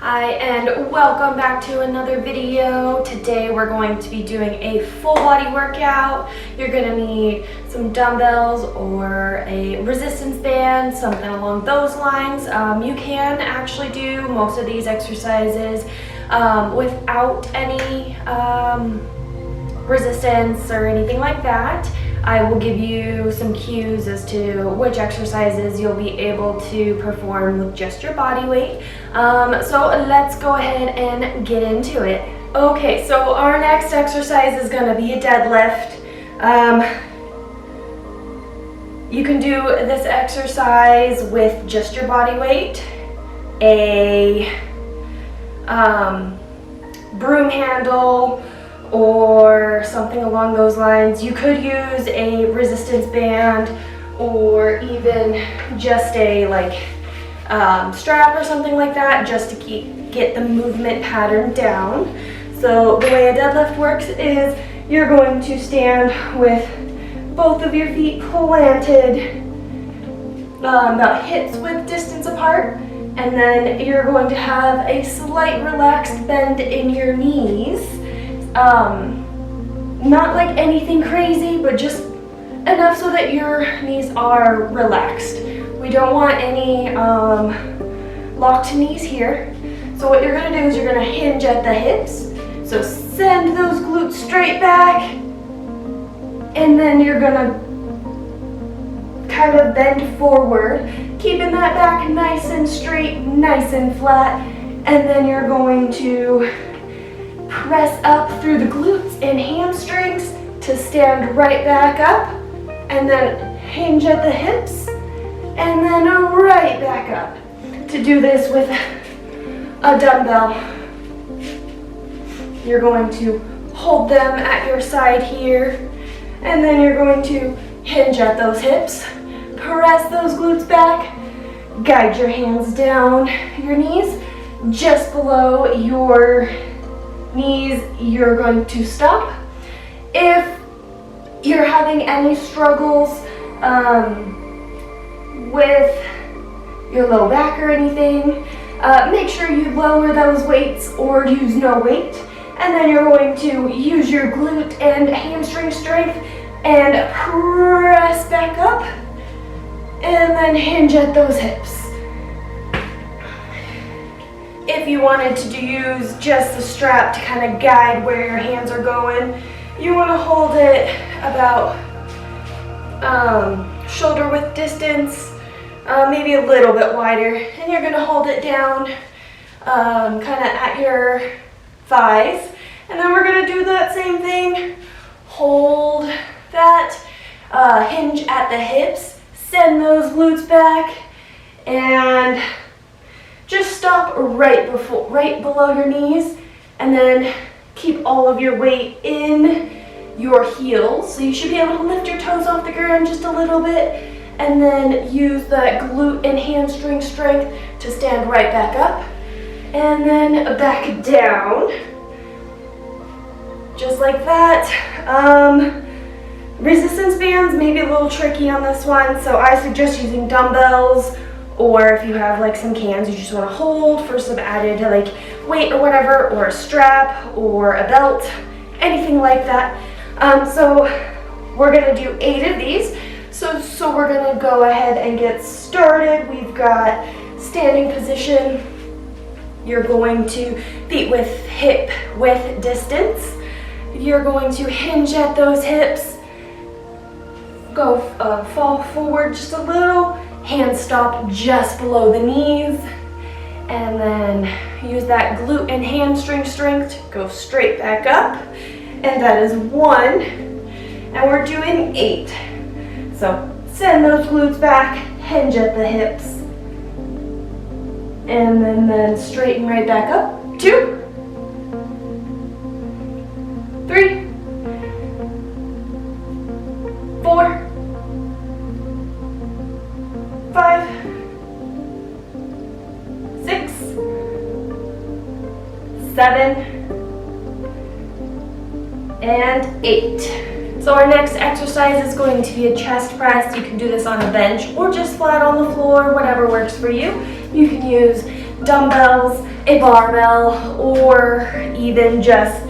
Hi, and welcome back to another video. Today we're going to be doing a full body workout. You're going to need some dumbbells or a resistance band, something along those lines. You can actually do most of these exercises without any resistance or anything like that. I will give you some cues as to which exercises you'll be able to perform with just your body weight. So let's go ahead and get into it. Okay, so our next exercise is going to be a deadlift. You can do this exercise with just your body weight, a broom handle, or something along those lines. You could use a resistance band or even just a strap or something like that, just to get the movement pattern down. So the way a deadlift works is you're going to stand with both of your feet planted about hips width distance apart, and then you're going to have a slight relaxed bend in your knees. Not like anything crazy, but just enough so that your knees are relaxed. We don't want any locked knees here. So what you're going to do is you're going to hinge at the hips. So send those glutes straight back, and then you're going to kind of bend forward, keeping that back nice and straight, nice and flat, and then you're going to press up through the glutes and hamstrings to stand right back up, and then hinge at the hips, and then right back up. To do this with a dumbbell, you're going to hold them at your side here, and then you're going to hinge at those hips, press those glutes back, guide your hands down your knees, just below your knees. You're going to stop. If you're having any struggles with your low back or anything, make sure you lower those weights or use no weight, and then you're going to use your glute and hamstring strength and press back up, and then hinge at those hips. If you wanted to use just the strap to kind of guide where your hands are going, you want to hold it about shoulder width distance, maybe a little bit wider, and you're going to hold it down kind of at your thighs. And then we're going to do that same thing. Hold that, hinge at the hips, send those glutes back, and just stop right below your knees, and then keep all of your weight in your heels. So you should be able to lift your toes off the ground just a little bit, and then use that glute and hamstring strength to stand right back up, and then back down, just like that. Resistance bands may be a little tricky on this one, so I suggest using dumbbells, or if you have like some cans you just want to hold for some added weight or whatever, or a strap or a belt, anything like that. So we're going to do 8 of these. So we're going to go ahead and get started. We've got standing position. You're going to feet with hip width distance. You're going to hinge at those hips. Go fall forward just a little. Hands stop just below the knees, and then use that glute and hamstring strength to go straight back up, and that is 1, and we're doing 8. So send those glutes back, hinge at the hips, and then straighten right back up. 2, 3, 4, 5, 6, 7, and 8. So our next exercise is going to be a chest press. You can do this on a bench or just flat on the floor, whatever works for you. You can use dumbbells. a barbell or even just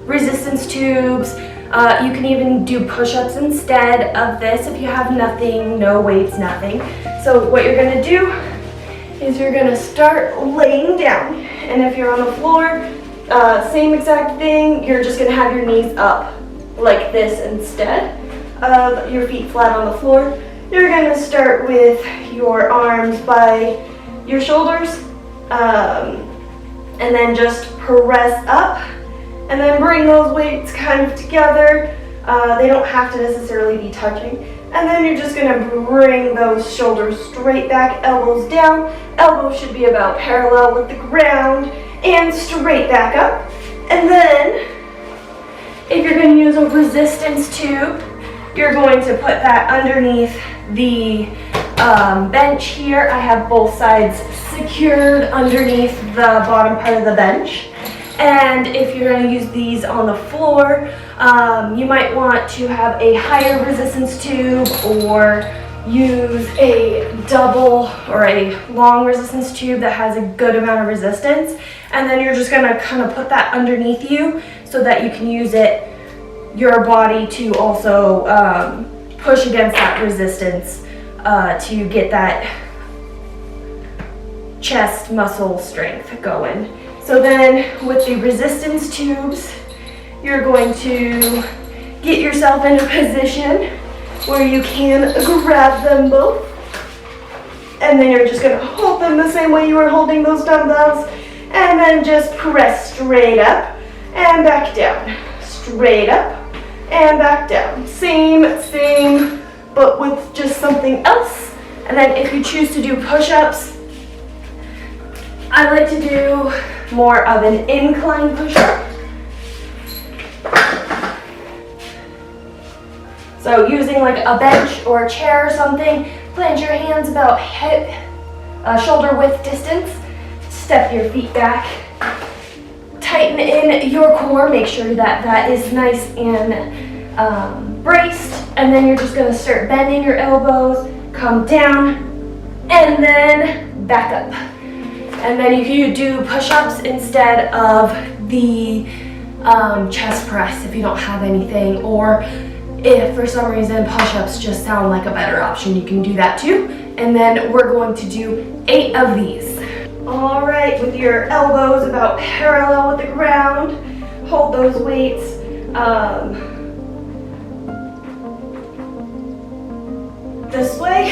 resistance tubes. You can even do push-ups instead of this if you have nothing, no weights, nothing. So what you're gonna do is you're gonna start laying down. And if you're on the floor, same exact thing, you're just gonna have your knees up like this instead of your feet flat on the floor. You're gonna start with your arms by your shoulders, and then just press up, and then bring those weights kind of together. They don't have to necessarily be touching. And then you're just gonna bring those shoulders straight back, elbows down. Elbows should be about parallel with the ground, and straight back up. And then, if you're gonna use a resistance tube, you're going to put that underneath the bench here. I have both sides secured underneath the bottom part of the bench. And if you're going to use these on the floor, you might want to have a higher resistance tube or use a double or a long resistance tube that has a good amount of resistance. And then you're just going to kind of put that underneath you so that you can use it, your body, to also push against that resistance to get that chest muscle strength going. So then with the resistance tubes, you're going to get yourself in a position where you can grab them both. And then you're just gonna hold them the same way you were holding those dumbbells. And then just press straight up and back down. Straight up and back down. Same, but with just something else. And then if you choose to do push-ups, I like to do more of an incline push-up. So using like a bench or a chair or something, plant your hands about hip, shoulder width distance, step your feet back, tighten in your core, make sure that that is nice and braced, and then you're just going to start bending your elbows, come down, and then back up. And then you can do push-ups instead of the chest press if you don't have anything, or if for some reason push-ups just sound like a better option, you can do that too. And then we're going to do 8 of these. All right, with your elbows about parallel with the ground, hold those weights. This way.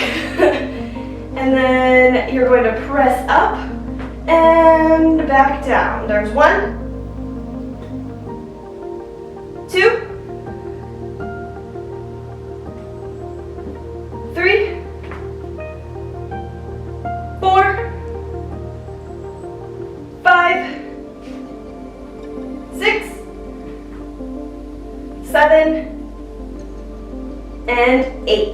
And then you're going to press up and back down. There's 1, 2, 3, 4, 5, 6, 7, and 8.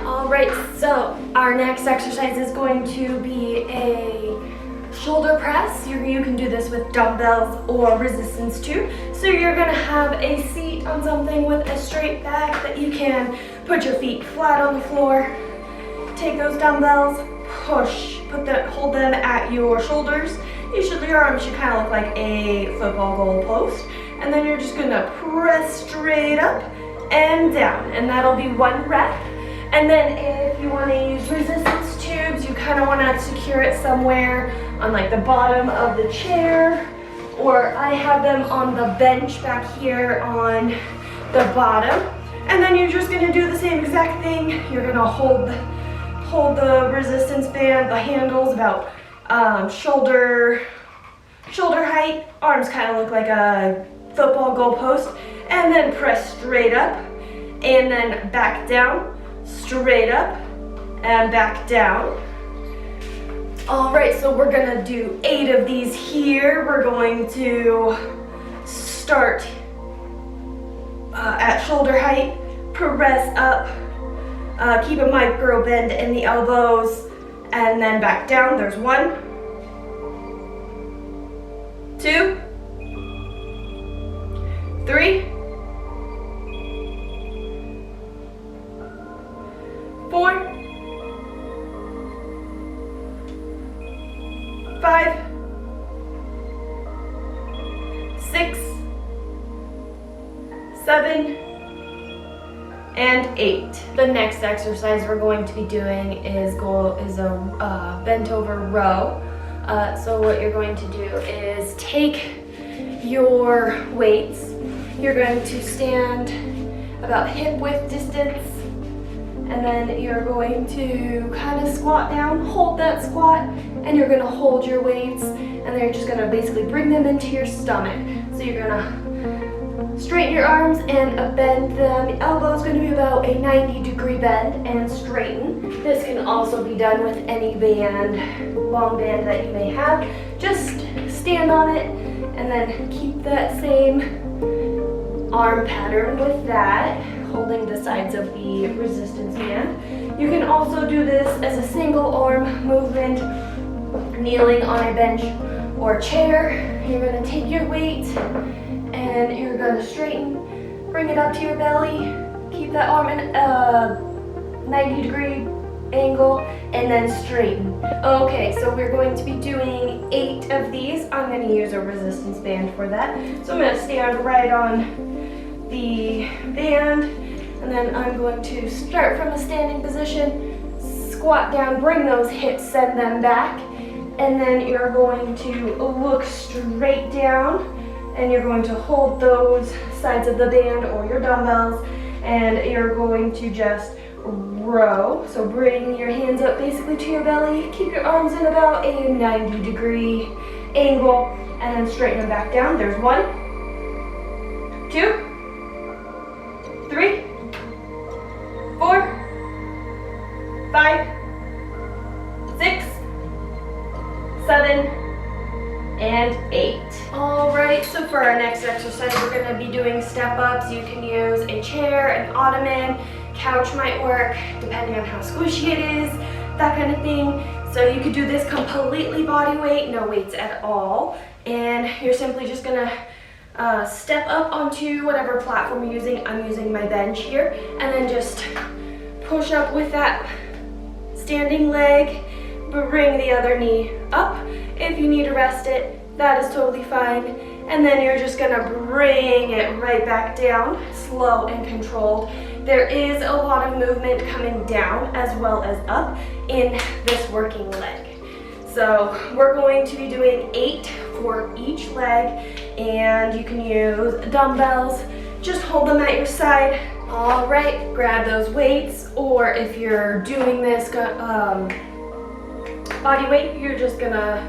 All right, so our next exercise is going to be a shoulder press. You can do this with dumbbells or resistance tube. So you're gonna have a seat on something with a straight back that you can put your feet flat on the floor. Take those dumbbells, hold them at your shoulders. Usually your arms should kind of look like a football goal post. And then you're just gonna press straight up and down, and that'll be 1 rep. And then if you want to use resistance tubes, you kind of want to secure it somewhere on like the bottom of the chair, or I have them on the bench back here on the bottom. And then you're just going to do the same exact thing. You're going to hold the resistance band, the handles about shoulder height. Arms kind of look like a football goal post. And then press straight up and then back down. Straight up and back down. All right, so we're gonna do 8 of these here. We're going to start at shoulder height, press up, keep a micro bend in the elbows, and then back down. There's 1, 2, 3, 4, 5, 6, 7, and 8. The next exercise we're going to be doing is a bent over row. So what you're going to do is take your weights. You're going to stand about hip width distance, and then you're going to kind of squat down, hold that squat, and you're going to hold your weights, and then you're just going to basically bring them into your stomach. So you're going to straighten your arms and bend them. The elbow is going to be about a 90-degree bend and straighten. This can also be done with any band, long band that you may have. Just stand on it and then keep that same arm pattern with that, holding the sides of the resistance band. You can also do this as a single arm movement, kneeling on a bench or chair. You're going to take your weight and you're going to straighten, bring it up to your belly, keep that arm in a 90-degree angle, and then straighten. Okay, so we're going to be doing 8 of these. I'm going to use a resistance band for that. So I'm going to stand right on the band, and then I'm going to start from a standing position, squat down, bring those hips, send them back, and then you're going to look straight down, and you're going to hold those sides of the band or your dumbbells, and you're going to just row. So bring your hands up basically to your belly, keep your arms in about a 90-degree angle, and then straighten them back down. There's 1, 2, 3, 4, 5, 6, 7, and 8. All right, so for our next exercise, we're going to be doing step-ups. You can use a chair, an ottoman, couch might work, depending on how squishy it is, that kind of thing. So you could do this completely body weight, no weights at all, and you're simply just going to step up onto whatever platform you're using. I'm using my bench here, and then just push up with that standing leg, bring the other knee up. If you need to rest it, that is totally fine, and then you're just gonna bring it right back down, slow and controlled. There is a lot of movement coming down as well as up in this working leg. So we're going to be doing 8 for each leg, and you can use dumbbells. Just hold them at your side. All right, grab those weights, or if you're doing this body weight, you're just gonna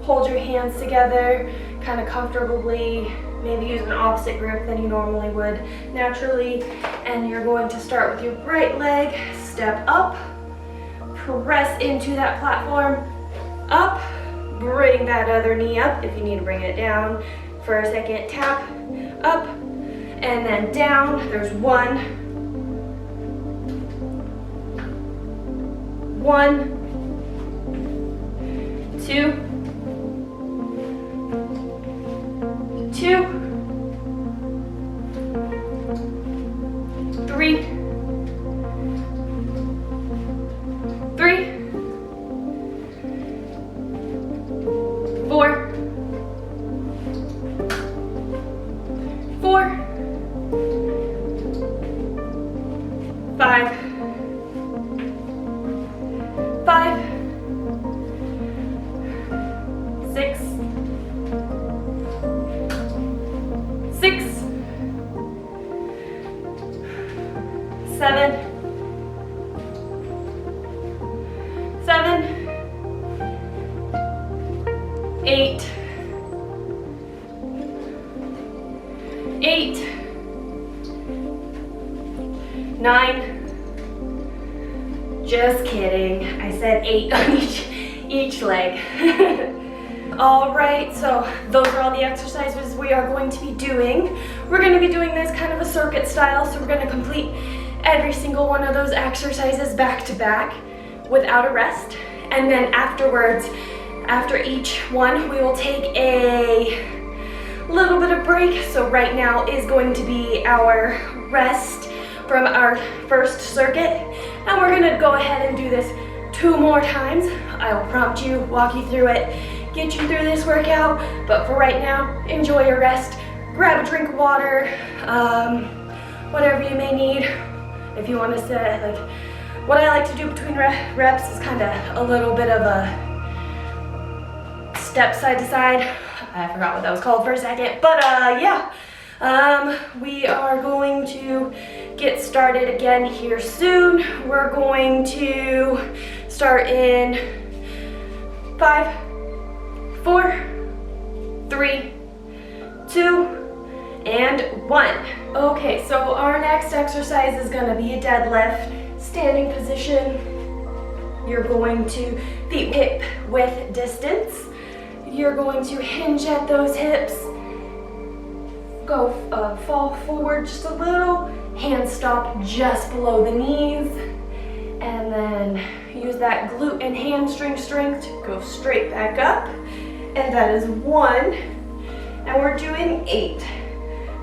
hold your hands together kind of comfortably, maybe use an opposite grip than you normally would naturally, and you're going to start with your right leg, step up, press into that platform, up, bring that other knee up. If you need to bring it down for a second, tap, up, and then down. There's 1, 2, 2, 3, 4, 5, 6, 7, 8, 9. Just kidding. I said 8 on each leg. All right, so those are all the exercises we are going to be doing. We're going to be doing this kind of a circuit style, so we're going to complete every single one of those exercises back to back without a rest. And then afterwards, after each one, we will take a little bit of break. So right now is going to be our rest from our first circuit, and we're going to go ahead and do this 2 more times. I will prompt you, walk you through it, get you through this workout, but for right now, enjoy your rest. Grab a drink of water, whatever you may need. If you want to sit, like, what I like to do between reps is kind of a little bit of a step side to side. I forgot what that was called for a second, but yeah. We are going to get started again here soon. We're going to start in 5, 4, 3, 2, and 1. Okay, so our next exercise is going to be a deadlift, standing position. You're going to feet hip width distance. You're going to hinge at those hips. Go fall forward just a little, hands stop just below the knees, and then use that glute and hamstring strength to go straight back up, and that is 1, and we're doing 8.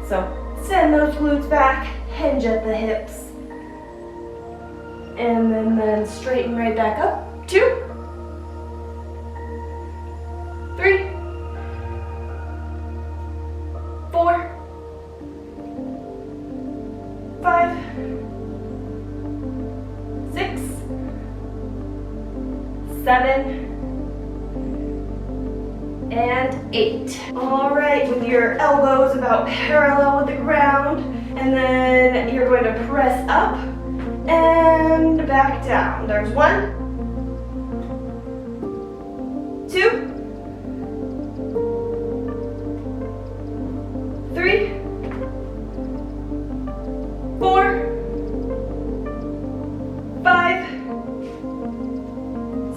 So send those glutes back, hinge at the hips, and then straighten right back up. 2, 3, 4, 5, 6, 7, and 8. All right, with your elbows about parallel with the ground, and then you're going to press up and back down. There's 1, 2, 3, 4, 5,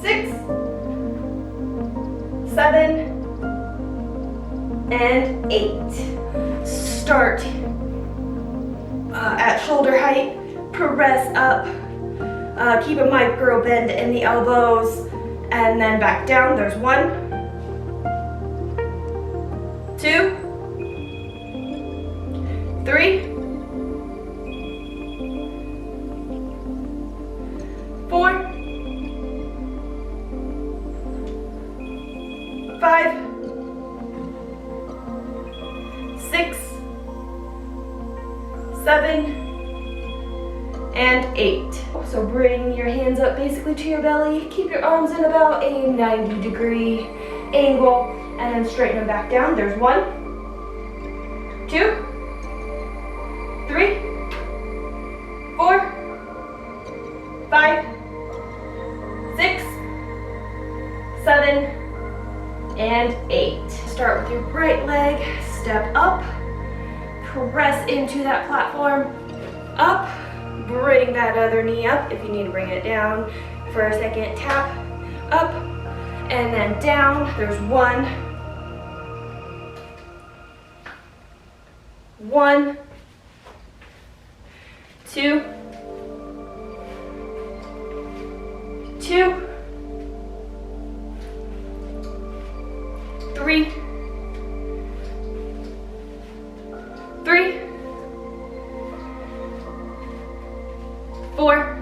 6, 7, and 8. Start at shoulder height, press up, keep a micro bend in the elbows, and then back down. There's 1, 2, 3, 4, 5, 6, 7, and 8. So bring your hands up basically to your belly. Keep your arms in about a 90-degree angle, and then straighten them back down. There's 1, 2, 3, 4, 5, 6, 7, and 8. Start with your right leg, step up, press into that platform, up, bring that other knee up if you need to bring it down for a second, tap, up, and then down. There's 1, 2, 2, 3, 3, 4,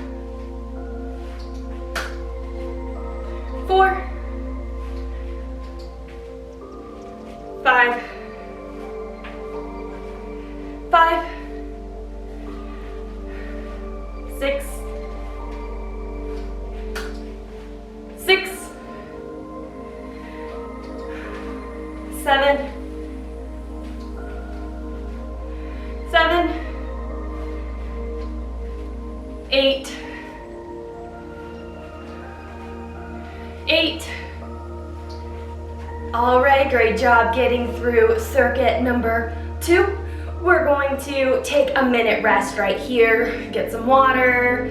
4, 5, 5, 6, 6, 7, 7, 8, 8. All right, great job getting through circuit number 2. We're going to take a minute rest right here, get some water,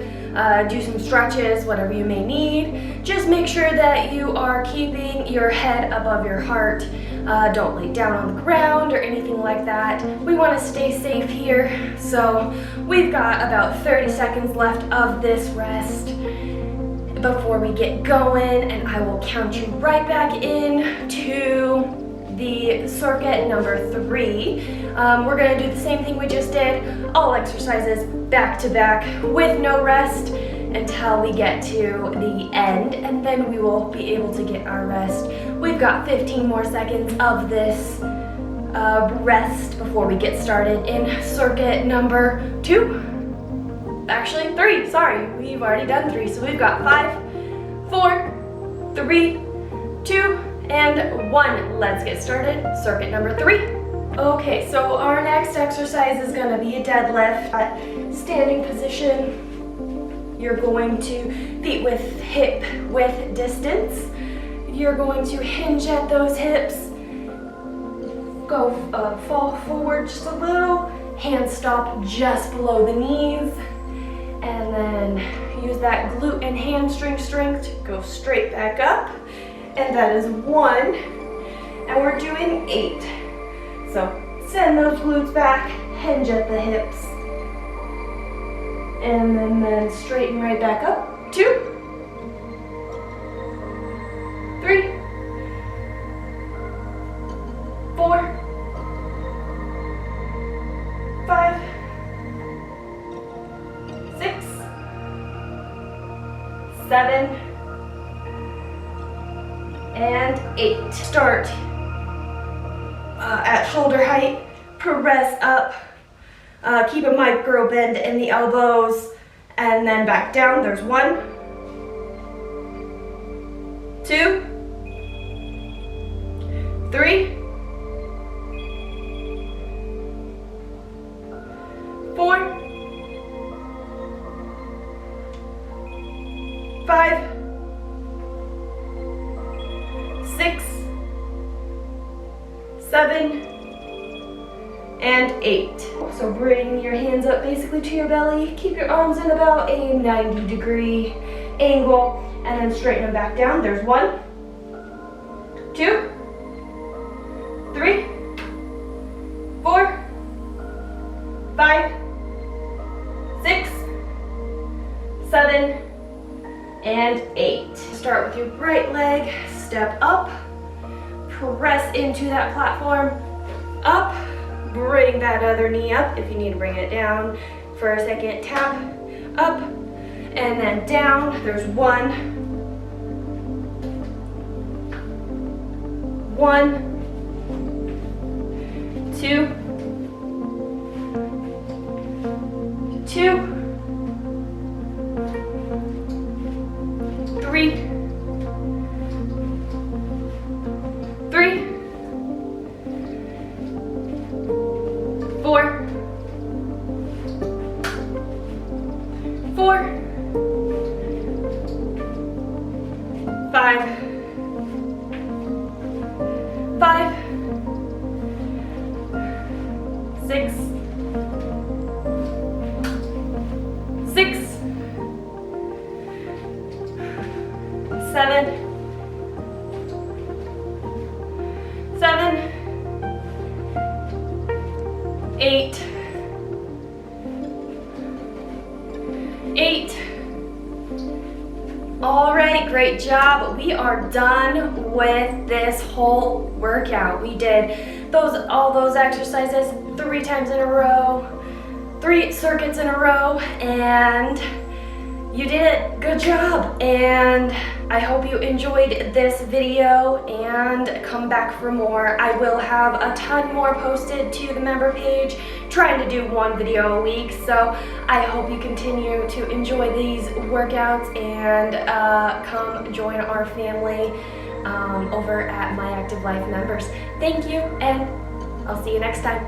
do some stretches, whatever you may need. Just make sure that you are keeping your head above your heart. Don't lay down on the ground or anything like that. We want to stay safe here. So we've got about 30 seconds left of this rest before we get going, and I will count you right back in to the circuit number 3. We're going to do the same thing we just did, all exercises back to back with no rest. until we get to the end, and then we will be able to get our rest. We've got 15 more seconds of this rest before we get started in circuit number 2. Actually 3, sorry, we've already done 3, so we've got 5, 4, 3, 2, and 1. Let's get started. Circuit number 3. Okay, so our next exercise is going to be a deadlift at standing position. You're going to feet width, hip width distance. You're going to hinge at those hips. Go fall forward just a little. Hands stop just below the knees. And then use that glute and hamstring strength to go straight back up. And that is 1. And we're doing 8. So send those glutes back, hinge at the hips. And then straighten right back up. 2, 3, 4, 5, 6, 7, and 8. Start at shoulder height, press up, keep a micro bend in the elbows, and then back down. There's 1, 2, 3, 4, 5, 6, 7, and 8. So bring your hands up basically to your belly. Keep your arms in about a 90-degree angle, and then straighten them back down. There's 1, 2, 3, 4, 5, 6, 7, and 8. Start with your right leg, step up, press into that platform, up, bring that other knee up. If you need to bring it down for a second, tap, up, and then down. There's 1, 2, 2, 3, 3, 4, 4, 5, 5, 6, 6, 7, 7, 8, 8. All right, great job. We are done with this whole workout. We did all those exercises 3 times in a row, 3 circuits in a row, and you did it. Good job. And I hope you enjoyed this video and come back for more. I will have a ton more posted to the member page, trying to do 1 video a week. So I hope you continue to enjoy these workouts and come join our family over at My Active Life members. Thank you, and I'll see you next time.